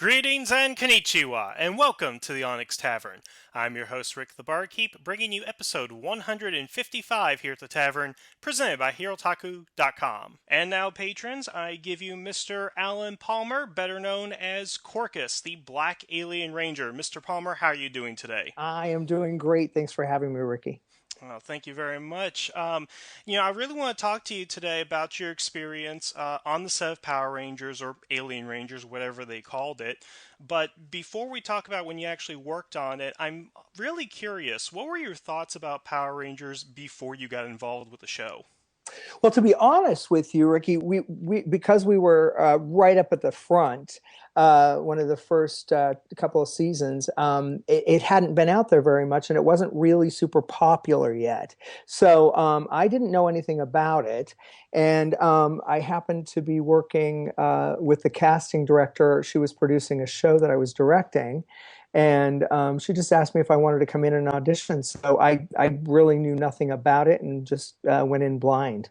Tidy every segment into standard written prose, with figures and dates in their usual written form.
Greetings and konnichiwa, and welcome to the Onyx Tavern. I'm your host, Rick the Barkeep, bringing you episode 155 here at the tavern, presented by HeroTaku.com. And now, patrons, I give you Mr. Alan Palmer, better known as Corcus, the Black Alien Ranger. Mr. Palmer, how are you doing today? I am doing great. Thanks for having me, Ricky. Well, thank you very much. I really want to talk to you today about your experience on the set of Power Rangers or Alien Rangers, whatever they called it. But before we talk about when you actually worked on it, I'm really curious. What were your thoughts about Power Rangers before you got involved with the show? Well, to be honest with you, Ricky, we because we were right up at the front, one of the first couple of seasons, it hadn't been out there very much, and it wasn't really super popular yet. So I didn't know anything about it, and I happened to be working with the casting director. She was producing a show that I was directing. And she just asked me if I wanted to come in and audition. So I really knew nothing about it and just went in blind.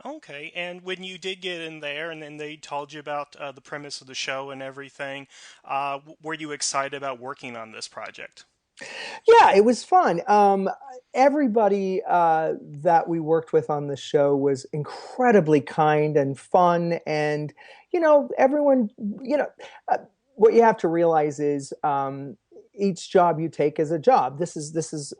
Okay, and when you did get in there and then they told you about the premise of the show and everything, were you excited about working on this project? Yeah, it was fun. Everybody that we worked with on the show was incredibly kind and fun. And, everyone, uh, what you have to realize is each job you take is a job. This is,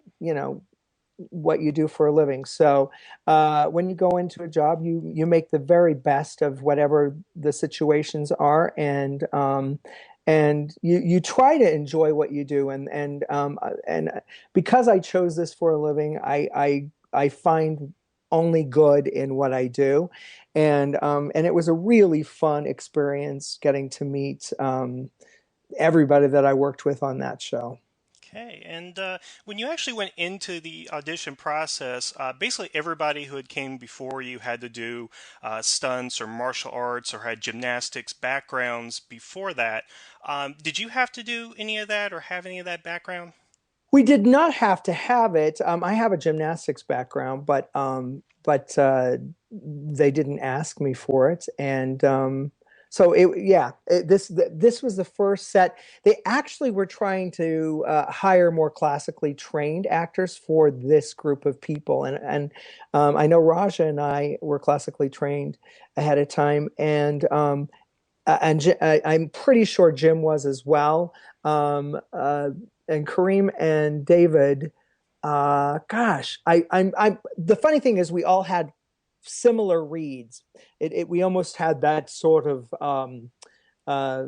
what you do for a living. So when you go into a job, you make the very best of whatever the situations are, and you try to enjoy what you do. And because I chose this for a living, I find only good in what I do, and it was a really fun experience getting to meet everybody that I worked with on that show. Okay, and when you actually went into the audition process, basically everybody who had came before you had to do stunts or martial arts or had gymnastics backgrounds before that. Did you have to do any of that or have any of that background? We did not have to have it. I have a gymnastics background, but they didn't ask me for it, and this was the first set. They actually were trying to hire more classically trained actors for this group of people, and I know Raja and I were classically trained ahead of time, and I'm pretty sure Jim was as well. And Kareem and David, I'm. The funny thing is, we all had similar reads. We almost had that sort of uh,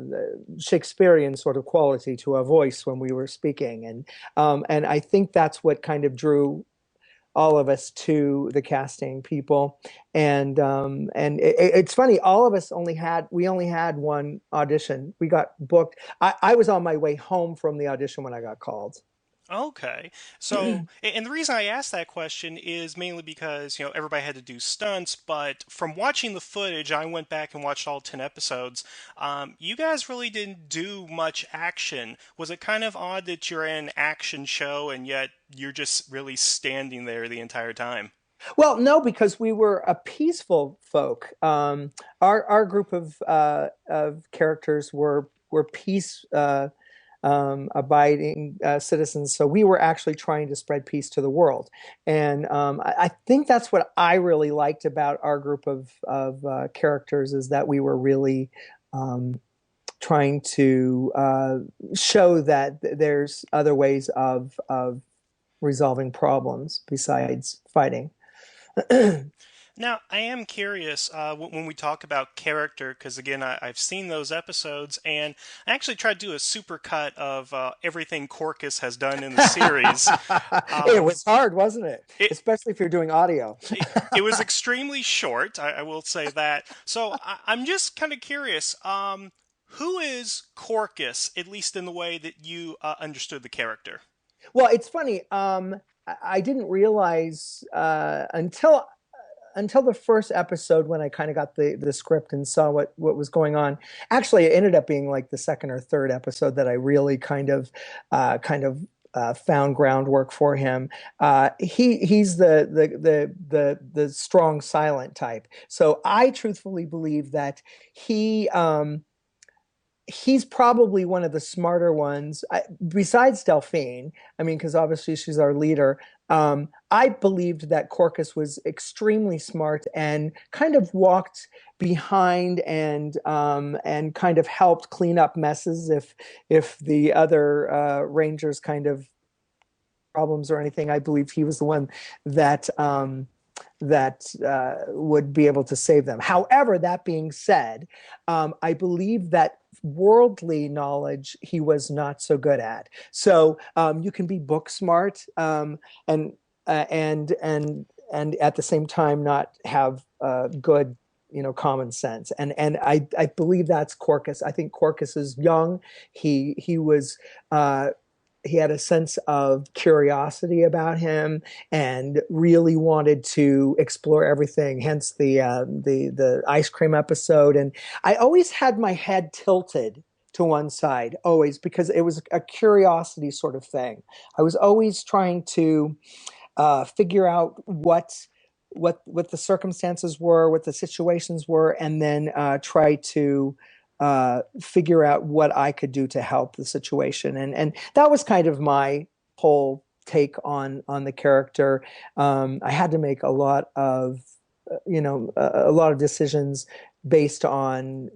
Shakespearean sort of quality to our voice when we were speaking, and I think that's what kind of drew all of us to the casting people. And it's funny, all of us only had one audition. We got booked. I was on my way home from the audition when I got called. Okay. So, and the reason I asked that question is mainly because, everybody had to do stunts, but from watching the footage, I went back and watched all 10 episodes. You guys really didn't do much action. Was it kind of odd that you're in an action show and yet you're just really standing there the entire time? Well, no, because we were a peaceful folk. Our group of characters were peace abiding citizens. So we were actually trying to spread peace to the world, and I think that's what I really liked about our group of characters, is that we were really um, trying to show that there's other ways of resolving problems besides fighting. Now, I am curious when we talk about character, because again, I've seen those episodes, and I actually tried to do a super cut of everything Corcus has done in the series. It Um, was hard, wasn't it? it, Especially if you're doing audio. it was extremely short, I will say that. So I'm just kind of curious. Who is Corcus, at least in the way that you understood the character? Well, it's funny. I didn't realize until the first episode, when I kind of got the script and saw what was going on. Actually, it ended up being like the second or third episode that I really found groundwork for him. He's the strong silent type. So I truthfully believe that he he's probably one of the smarter ones besides Delphine. I mean, because obviously she's our leader. I believed that Corcus was extremely smart and kind of walked behind and kind of helped clean up messes if the other Rangers kind of problems or anything. I believed he was the one that would be able to save them. However, that being said, I believe that worldly knowledge he was not so good at. So you can be book smart and and at the same time not have good common sense. And I believe that's Corcus. I think Corcus is young. He was he had a sense of curiosity about him and really wanted to explore everything. Hence the ice cream episode. And I always had my head tilted to one side, always, because it was a curiosity sort of thing. I was always trying to figure out what the circumstances were, what the situations were, and then try to figure out what I could do to help the situation. And that was kind of my whole take on the character. I had to make a lot of a lot of decisions based on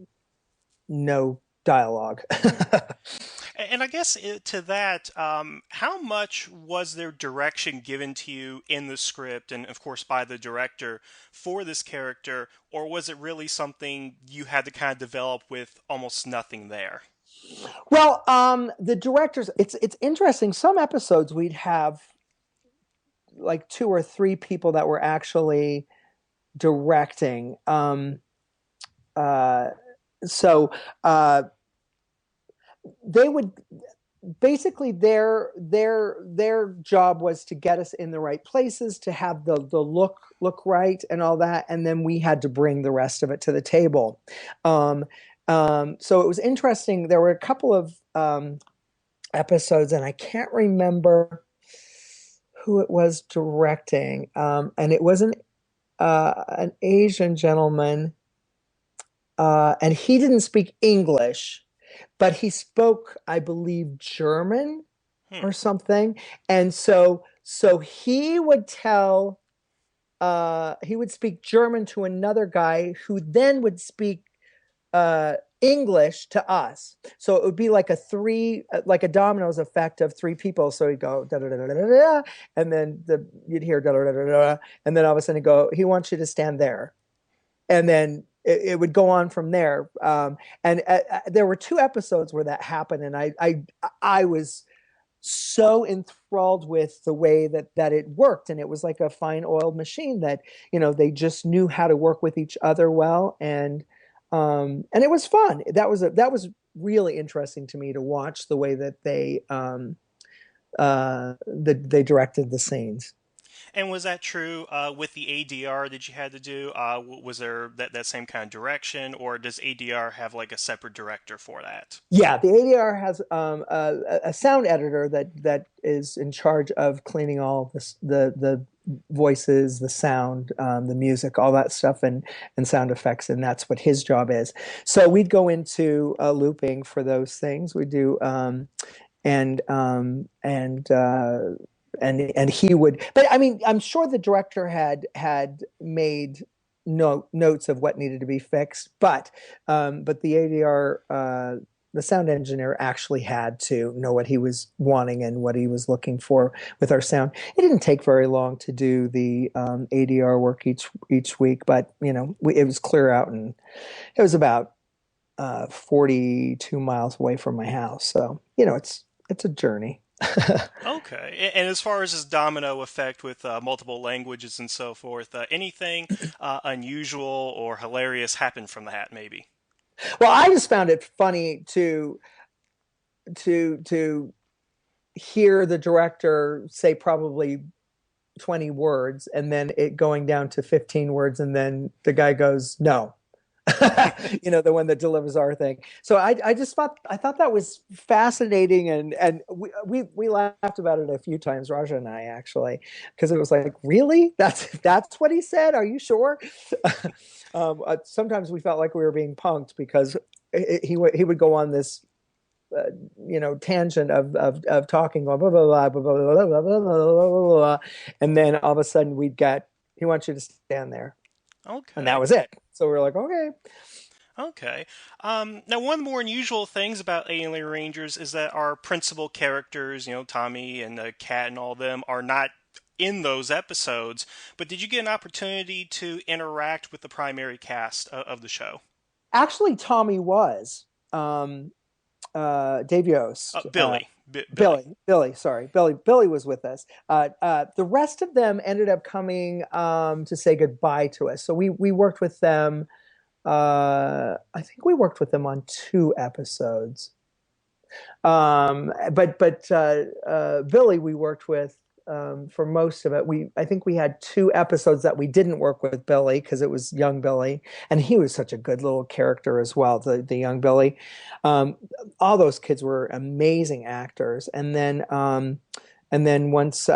no dialogue. And I guess to that, how much was there direction given to you in the script, and of course by the director, for this character, or was it really something you had to kind of develop with almost nothing there? Well, the directors, it's interesting. Some episodes we'd have like two or three people that were actually directing. Uh, so they would basically their job was to get us in the right places, to have the look right and all that, and then we had to bring the rest of it to the table. Um, so it was interesting. There were a couple of episodes, and I can't remember who it was directing, and it was an Asian gentleman, and he didn't speak English, but he spoke, I believe, German Hmm. or something. And so he would tell he would speak German to another guy who then would speak English to us. So it would be like a three, like a dominoes effect of three people. So he'd go da da da da da da, and then you'd hear da da da da da, and then all of a sudden he'd go, he wants you to stand there, and then it would go on from there. And there were two episodes where that happened, and I was so enthralled with the way that it worked, and it was like a fine oiled machine that they just knew how to work with each other well, and it was fun. That was really interesting to me to watch the way that they directed the scenes. And was that true with the ADR that you had to do? Was there that same kind of direction, or does ADR have like a separate director for that? Yeah, the ADR has a sound editor that is in charge of cleaning all this, the voices, the sound, the music, all that stuff, and sound effects, and that's what his job is. So we'd go into looping for those things. We do, and and he would, but I mean, I'm sure the director had made notes of what needed to be fixed, but the ADR, the sound engineer, actually had to know what he was wanting and what he was looking for with our sound. It didn't take very long to do the ADR work each week, but it was clear out, and it was about 42 miles away from my house, so it's a journey. Okay. And as far as this domino effect with multiple languages and so forth, anything unusual or hilarious happen from that, maybe? Well, I just found it funny to hear the director say probably 20 words and then it going down to 15 words, and then the guy goes, no. The one that delivers our thing. So I just thought that was fascinating, and we laughed about it a few times, Raja and I, actually, because it was like, really, that's what he said? Are you sure? Sometimes we felt like we were being punked because he would go on this tangent of talking, blah, blah, blah, blah, blah, blah, blah, blah, blah, blah, blah, and then all of a sudden we'd get, he wants you to stand there, and that Okay. was it. So we were like, okay. Okay. Now, one of the more unusual things about Alien Rangers is that our principal characters, Tommy and the cat and all them, are not in those episodes. But did you get an opportunity to interact with the primary cast of the show? Actually, Tommy was Dave Yost, Billy. Billy was with us. The rest of them ended up coming to say goodbye to us. So we worked with them. I think we worked with them on 2 episodes. But Billy, we worked with for most of it. I think we had 2 episodes that we didn't work with Billy because it was young Billy, and he was such a good little character as well. The young Billy, um, all those kids were amazing actors. And then once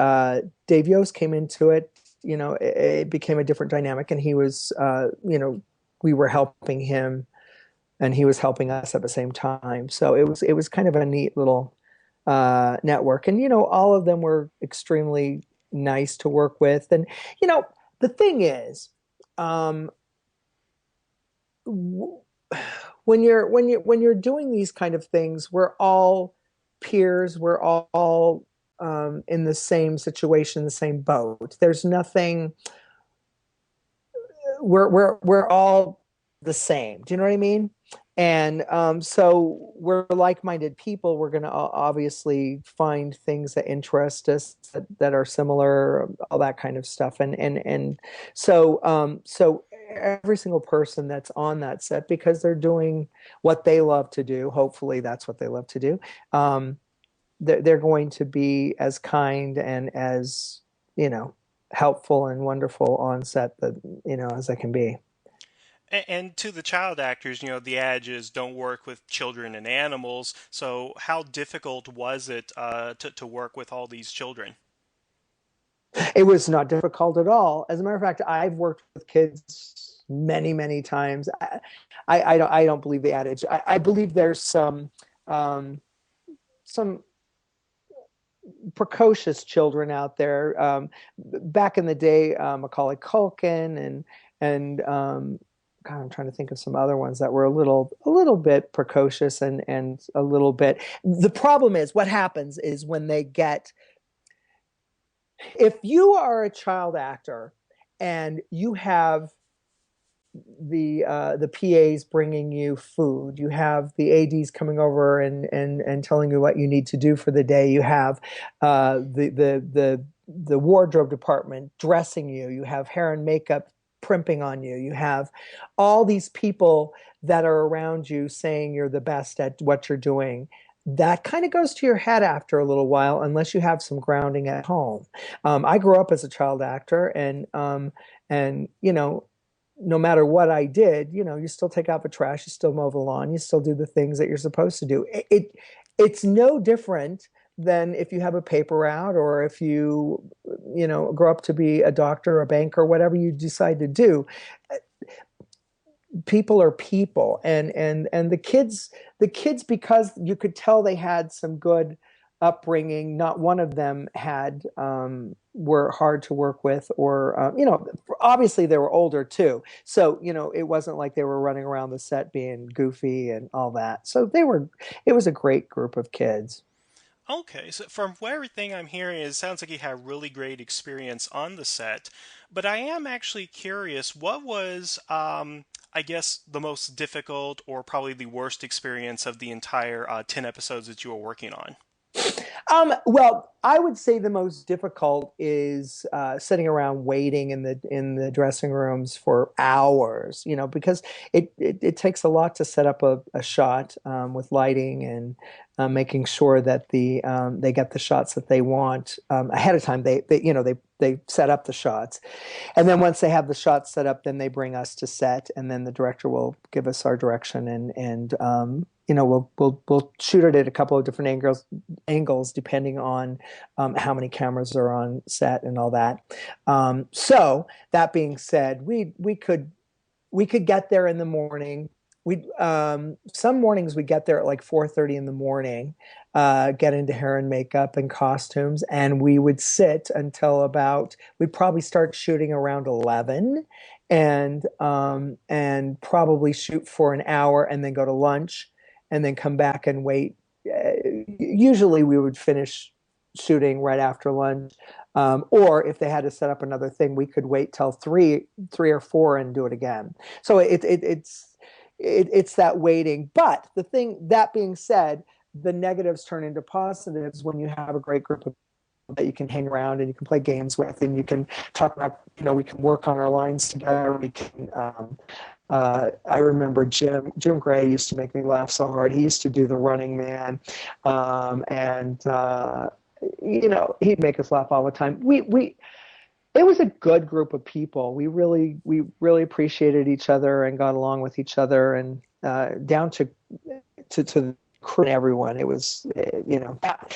Dave Yost came into it, it became a different dynamic, and he was, we were helping him and he was helping us at the same time. So it was kind of a neat little network, and all of them were extremely nice to work with. And you know, the thing is, um, when you're doing these kind of things, we're all peers. We're all in the same situation, the same boat. There's nothing. We're all the same. Do you know what I mean? And so we're like-minded people. We're going to obviously find things that interest us that are similar, all that kind of stuff. And so every single person that's on that set, because they're doing what they love to do, hopefully that's what they love to do. Um, they're going to be as kind and as helpful and wonderful on set that as they can be. And to the child actors, the adage is don't work with children and animals. So, how difficult was it to work with all these children? It was not difficult at all. As a matter of fact, I've worked with kids many, many times. I don't believe the adage. I believe there's some precocious children out there. Back in the day, Macaulay Culkin and God, I'm trying to think of some other ones that were a little bit precocious and a little bit. The problem is what happens is when they get, if you are a child actor and you have the PAs bringing you food. You have the ADs coming over and telling you what you need to do for the day. You have the wardrobe department dressing you. You have hair and makeup primping on you. You have all these people that are around you saying you're the best at what you're doing. That kind of goes to your head after a little while, unless you have some grounding at home. I grew up as a child actor, and no matter what I did, you still take out the trash, you still mow the lawn, you still do the things that you're supposed to do. It's no different than if you have a paper route or if grow up to be a doctor, a banker, whatever you decide to do. People are people, and the kids, because you could tell they had some good upbringing. Not one of them had were hard to work with, or obviously they were older too, so it wasn't like they were running around the set being goofy and all that. So it was a great group of kids. Okay, so from everything I'm hearing, it sounds like you had really great experience on the set. But I am actually curious, what was, I guess, the most difficult or probably the worst experience of the entire 10 episodes that you were working on? Well, I would say the most difficult is sitting around waiting in the dressing rooms for hours. Because it takes a lot to set up a shot with lighting and making sure that they get the shots that they want ahead of time. They set up the shots, and then once they have the shots set up, then they bring us to set, and then the director will give us our direction, and we'll shoot it at a couple of different angles depending on how many cameras are on set and all that. So that being said, we could get there in the morning. we some mornings we get there at like 4:30 in the morning, get into hair and makeup and costumes, and we would sit until about we'd probably start shooting around 11, and probably shoot for an hour and then go to lunch and then come back and wait. Usually we would finish shooting right after lunch. Or if they had to set up another thing, we could wait till three or four and do it again. So it's that waiting. But the thing that being said, the negatives turn into positives when you have a great group of people that you can hang around and you can play games with and you can talk about, we can work on our lines together. We can, I remember Jim Gray used to make me laugh so hard. He used to do the Running Man, and he'd make us laugh all the time. It was a good group of people. We really appreciated each other and got along with each other, and down to the crew and everyone. It was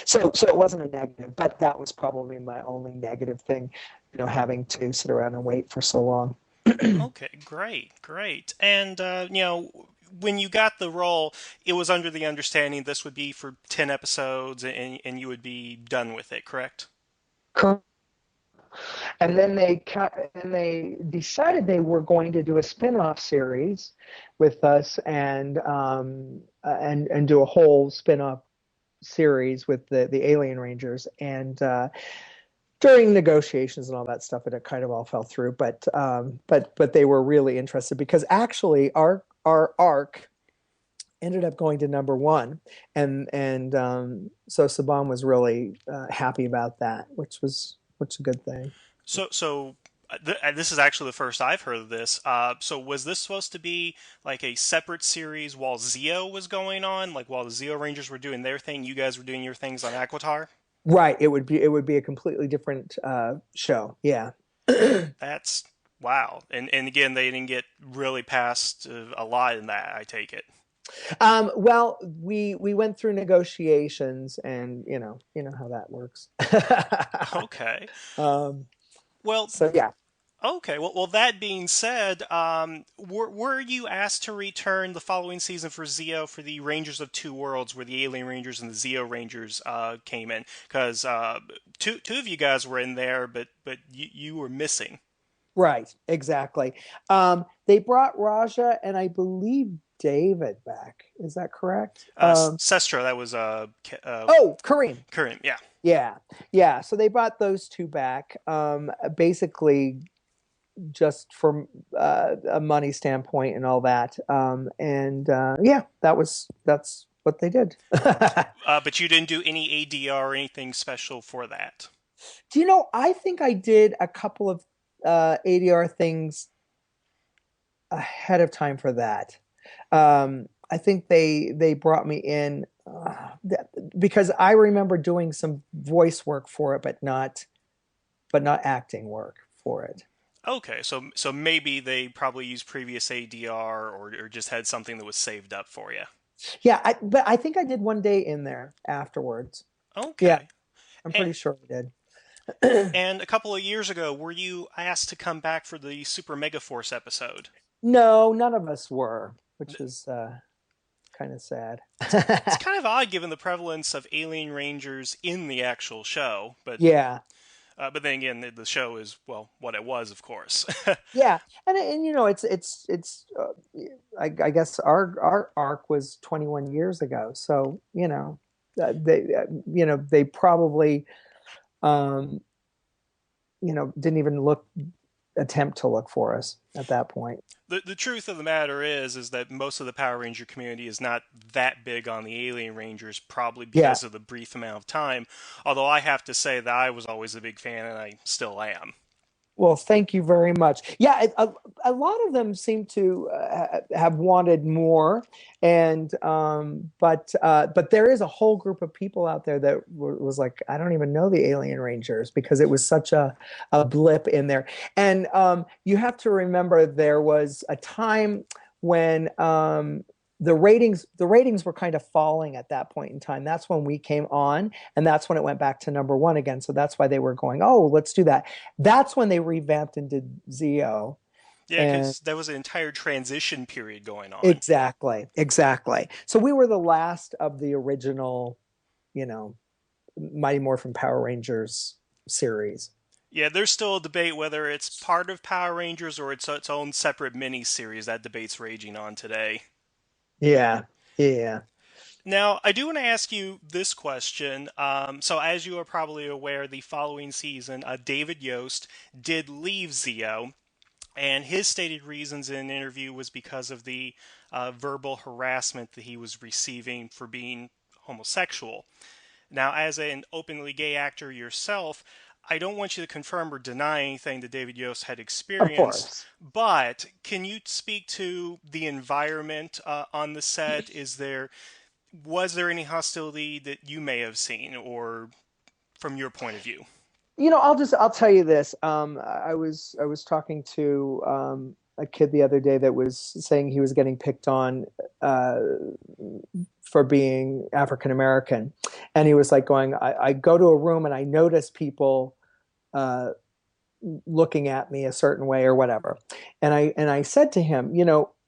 so it wasn't a negative, but that was probably my only negative thing, having to sit around and wait for so long. Okay, great. And when you got the role, it was under the understanding this would be for 10 episodes and you would be done with it, correct? And then they decided they were going to do a spin-off series with us, and do a whole spin-off series with the Alien Rangers. And during negotiations and all that stuff, it kind of all fell through. But they were really interested because actually our arc ended up going to number one, and so Saban was really happy about that, which is a good thing. This is actually the first I've heard of this. So was this supposed to be like a separate series while Zeo was going on, like while the Zeo Rangers were doing their thing, you guys were doing your things on Aquitar? Right. It would be a completely different show. Yeah. That's wow. And again, they didn't get really past a lot in that. I take it. Well, we went through negotiations, and you know how that works. Okay. um, Well, so yeah. okay. Well, that being said, were you asked to return the following season for Zeo for the Rangers of Two Worlds, where the Alien Rangers and the Zeo Rangers came in? Because two of you guys were in there, but you were missing. Right. Exactly. They brought Raja and I believe David back. Is that correct? Sestro, that was Oh, Kareem. Current, yeah. Yeah. Yeah. So they brought those two back. Basically just from a money standpoint and all that. And yeah, that's what they did. But you didn't do any ADR or anything special for that. Do you know? I think I did a couple of ADR things ahead of time for that. I think they brought me in because I remember doing some voice work for it, but not acting work for it. Okay, so maybe they probably used previous ADR or just had something that was saved up for you. Yeah, but I think I did one day in there afterwards. Yeah, Okay. I'm And, pretty sure I did. and a couple of years ago, were you asked to come back for the Super Mega Force episode? No, none of us were, which is kind of sad. It's kind of odd given the prevalence of Alien Rangers in the actual show, Yeah, but then again, the show is well what it was, of course. yeah, and I guess our arc was 21 years ago, so they probably um, didn't even attempt to look for us at that point. The truth of the matter is that most of the Power Ranger community is not that big on the Alien Rangers, probably Yeah. because of the brief amount of time. Although I have to say that I was always a big fan, and I still am. Well, thank you very much. Yeah, a lot of them seem to have wanted more, and but there is a whole group of people out there that was like, I don't even know the Alien Rangers because it was such a blip in there. And you have to remember there was a time when the ratings were kind of falling at that point in time. That's when we came on, and that's when it went back to number one again. So that's why they were going, oh, let's do that. That's when they revamped and did Zeo. Yeah, because there was an entire transition period going on. Exactly, exactly. So we were the last of the original, you know, Mighty Morphin Power Rangers series. Yeah, there's still a debate whether it's part of Power Rangers or it's its own separate mini series. That debate's raging on today. Yeah, yeah, Now, I do want to ask you this question. So, as you are probably aware, the following season, David Yost did leave Zeo, and his stated reasons in an interview was because of the verbal harassment that he was receiving for being homosexual. Now, as an openly gay actor yourself, I don't want you to confirm or deny anything that David Yost had of experienced, course. but can you speak to the environment on the set? Was there any hostility that you may have seen, or from your point of view? I'll tell you this. I was talking to a kid the other day that was saying he was getting picked on uh, for being African American, and he was like going, I go to a room and I notice people uh, looking at me a certain way or whatever, and I said to him,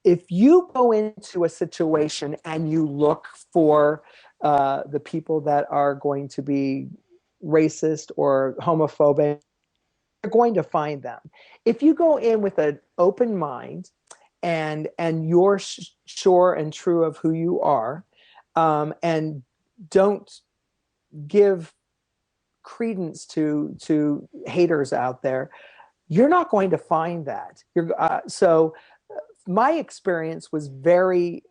if you go into a situation and you look for the people that are going to be racist or homophobic, you're going to find them. If you go in with an open mind and you're sure and true of who you are, and don't give credence to haters out there, you're not going to find that. So my experience was very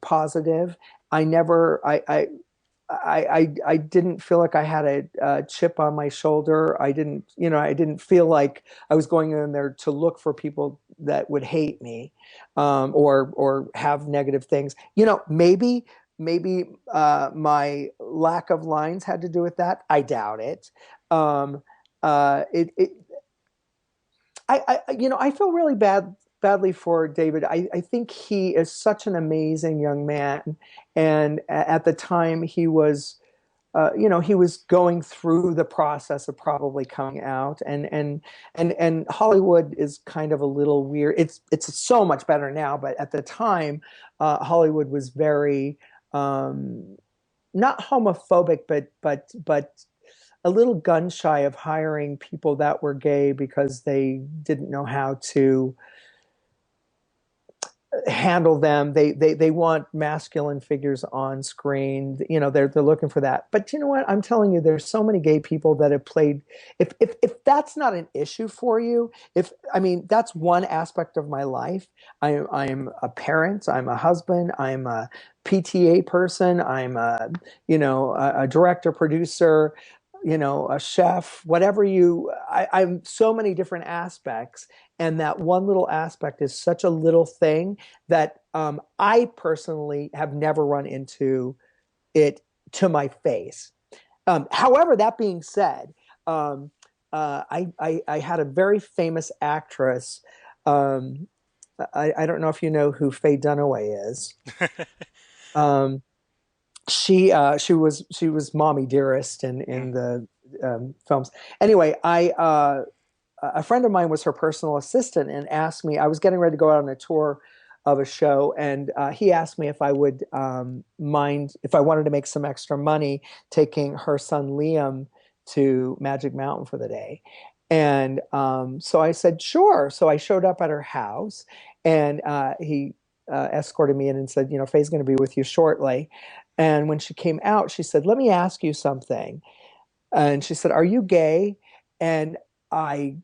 positive. I never I didn't feel like I had a chip on my shoulder. I didn't feel like I was going in there to look for people that would hate me, or have negative things. Maybe my lack of lines had to do with that. I doubt it. Um, it I feel really badly for David. I think he is such an amazing young man, and at the time he was going through the process of probably coming out, and Hollywood is kind of a little weird. It's so much better now, but at the time, Hollywood was very not homophobic, but a little gun shy of hiring people that were gay because they didn't know how to handle them. They want masculine figures on screen. They're looking for that. But you know what? I'm telling you, there's so many gay people that have played. If that's not an issue for you, if I mean that's one aspect of my life. I'm a parent. I'm a husband. I'm a PTA person. I'm a director, producer. A chef. Whatever I'm so many different aspects, and that one little aspect is such a little thing that I personally have never run into it to my face. However, that being said, I had a very famous actress. Um, I don't know if you know who Faye Dunaway is. Um, she was Mommy Dearest in the films. Anyway, I a friend of mine was her personal assistant and asked me. I was getting ready to go out on a tour of a show, and he asked me if I would mind if I wanted to make some extra money taking her son Liam to Magic Mountain for the day. And so I said sure. So I showed up at her house, and he escorted me in and said, Faye's going to be with you shortly. And when she came out, she said, "Let me ask you something." And she said, "Are you gay?" And I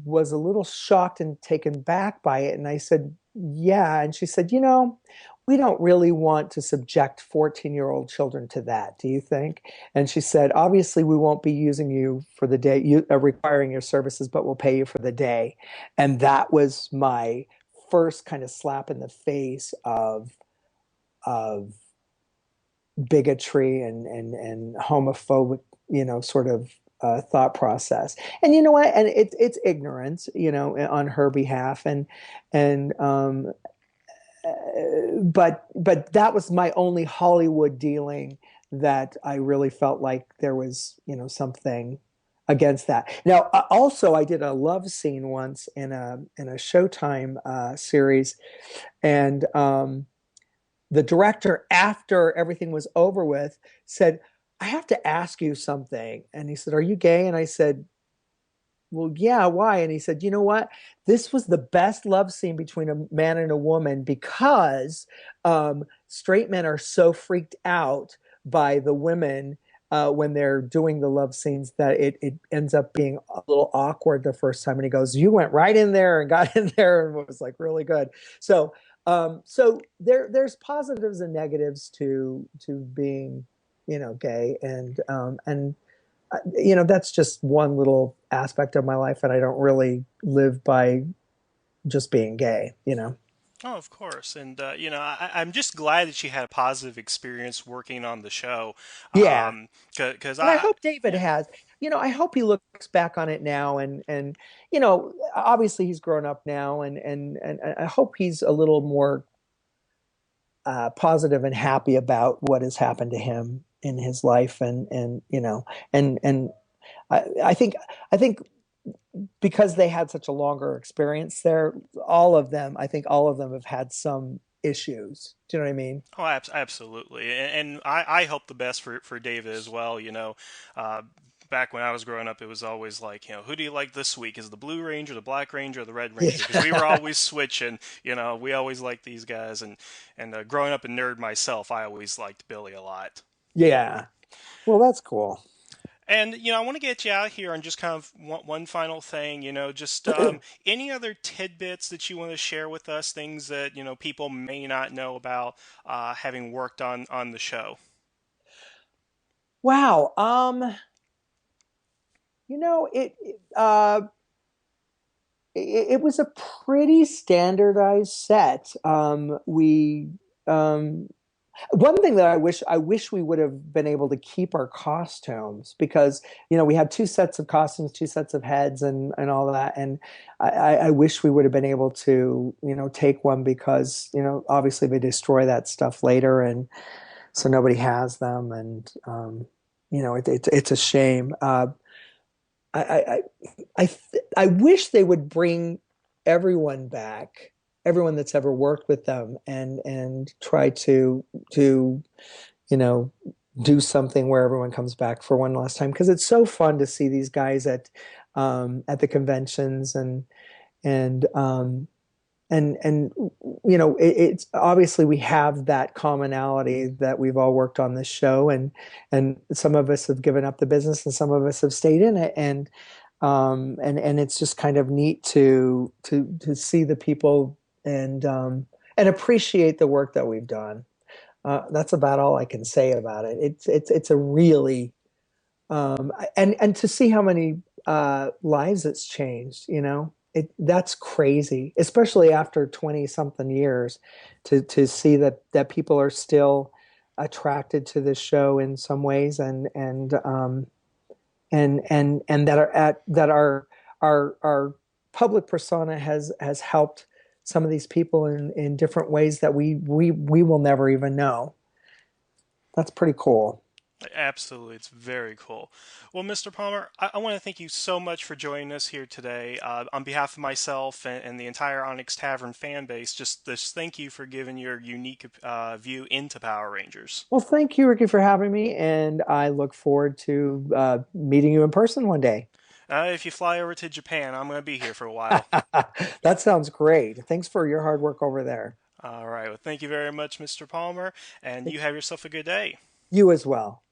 was a little shocked and taken back by it. And I said, "Yeah." And she said, "We don't really want to subject 14-year-old children to that, do you think?" And she said, "Obviously, we won't be using you for the day, requiring your services, but we'll pay you for the day." And that was my first kind of slap in the face of bigotry and homophobic, sort of thought process. And you know what? And it's ignorance, on her behalf. But that was my only Hollywood dealing that I really felt like there was, something against that. Now, also, I did a love scene once in a Showtime series, and the director, after everything was over with, said, "I have to ask you something." And he said, "Are you gay?" And I said, "Well, yeah, why?" And he said, "You know what? This was the best love scene between a man and a woman because straight men are so freaked out by the women when they're doing the love scenes that it ends up being a little awkward the first time." And he goes, "You went right in there and got in there and was like really good." So there's positives and negatives to being, gay, and that's just one little aspect of my life, and I don't really live by just being gay. Oh, of course. And, I'm just glad that you had a positive experience working on the show. Yeah. Because And I hope David yeah. has, I hope he looks back on it now and obviously he's grown up now and I hope he's a little more positive and happy about what has happened to him in his life and I think because they had such a longer experience there, I think all of them have had some issues. Do you know what I mean? Oh, absolutely. And I hope the best for David as well. Uh, back when I was growing up, it was always like, who do you like this week? Is it the Blue Ranger, the Black Ranger, or the Red Ranger? Because we were Yeah. always switching. We always liked these guys. And growing up a nerd myself, I always liked Billy a lot. Yeah. Well, that's cool. And I want to get you out here on just kind of one final thing. Just any other tidbits that you want to share with us, things that people may not know about having worked on the show. Wow. It was a pretty standardized set. We One thing that I wish we would have been able to keep our costumes because we had two sets of costumes, two sets of heads, and all that. And I wish we would have been able to take one because obviously they destroy that stuff later, and so nobody has them, and it's a shame. I I wish they would bring everyone back, everyone that's ever worked with them, and try to you know do something where everyone comes back for one last time because it's so fun to see these guys at the conventions and um, and it's obviously we have that commonality that we've all worked on this show and some of us have given up the business and some of us have stayed in it and it's just kind of neat to see the people and appreciate the work that we've done. That's about all I can say about it. It's a really and to see how many lives it's changed, that's crazy, especially after 20 something years to see that people are still attracted to this show in some ways and that our public persona has helped some of these people in different ways that we will never even know. That's pretty cool. Absolutely, it's very cool. Well, Mr. Palmer, I want to thank you so much for joining us here today. On behalf of myself and the entire Onyx Tavern fan base, just thank you for giving your unique view into Power Rangers. Well, thank you, Ricky, for having me, and I look forward to meeting you in person one day. If you fly over to Japan, I'm going to be here for a while. That sounds great. Thanks for your hard work over there. All right, well, thank you very much, Mr. Palmer, and you have yourself a good day. You as well.